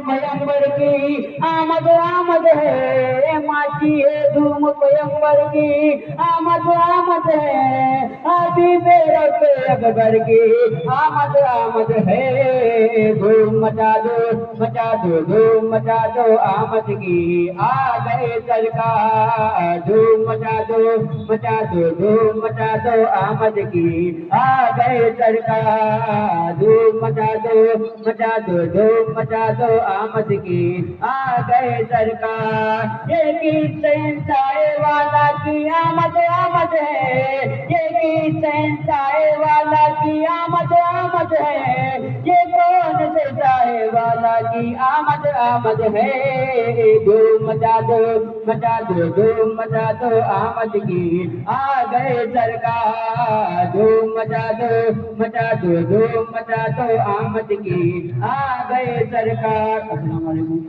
पैगंबर की आमद आमद है, माची है धूम पैगंबर की आमद है, हबीबे रब अकबर की आमद है। धूम मचा दो धूम मचा दो आमद की आ गए सरकार। धूम मचा दो धूम मचा दो आमद की आ गए सरकार। धूम मचा दो धूम मचा दो आमद की आ गए सरकार। ये की शहंशाह वाला की आमद है, ये की शहंशाह वाला की आमद है, ये कौन से चाहे वाला की आमद है। धूम मचा दो धूम मचा दो आमद की आ गए सरकार। धूम मचा दो धूम मचा दो आमद की आ गए सरकार। अस्सलाम वालेकुम।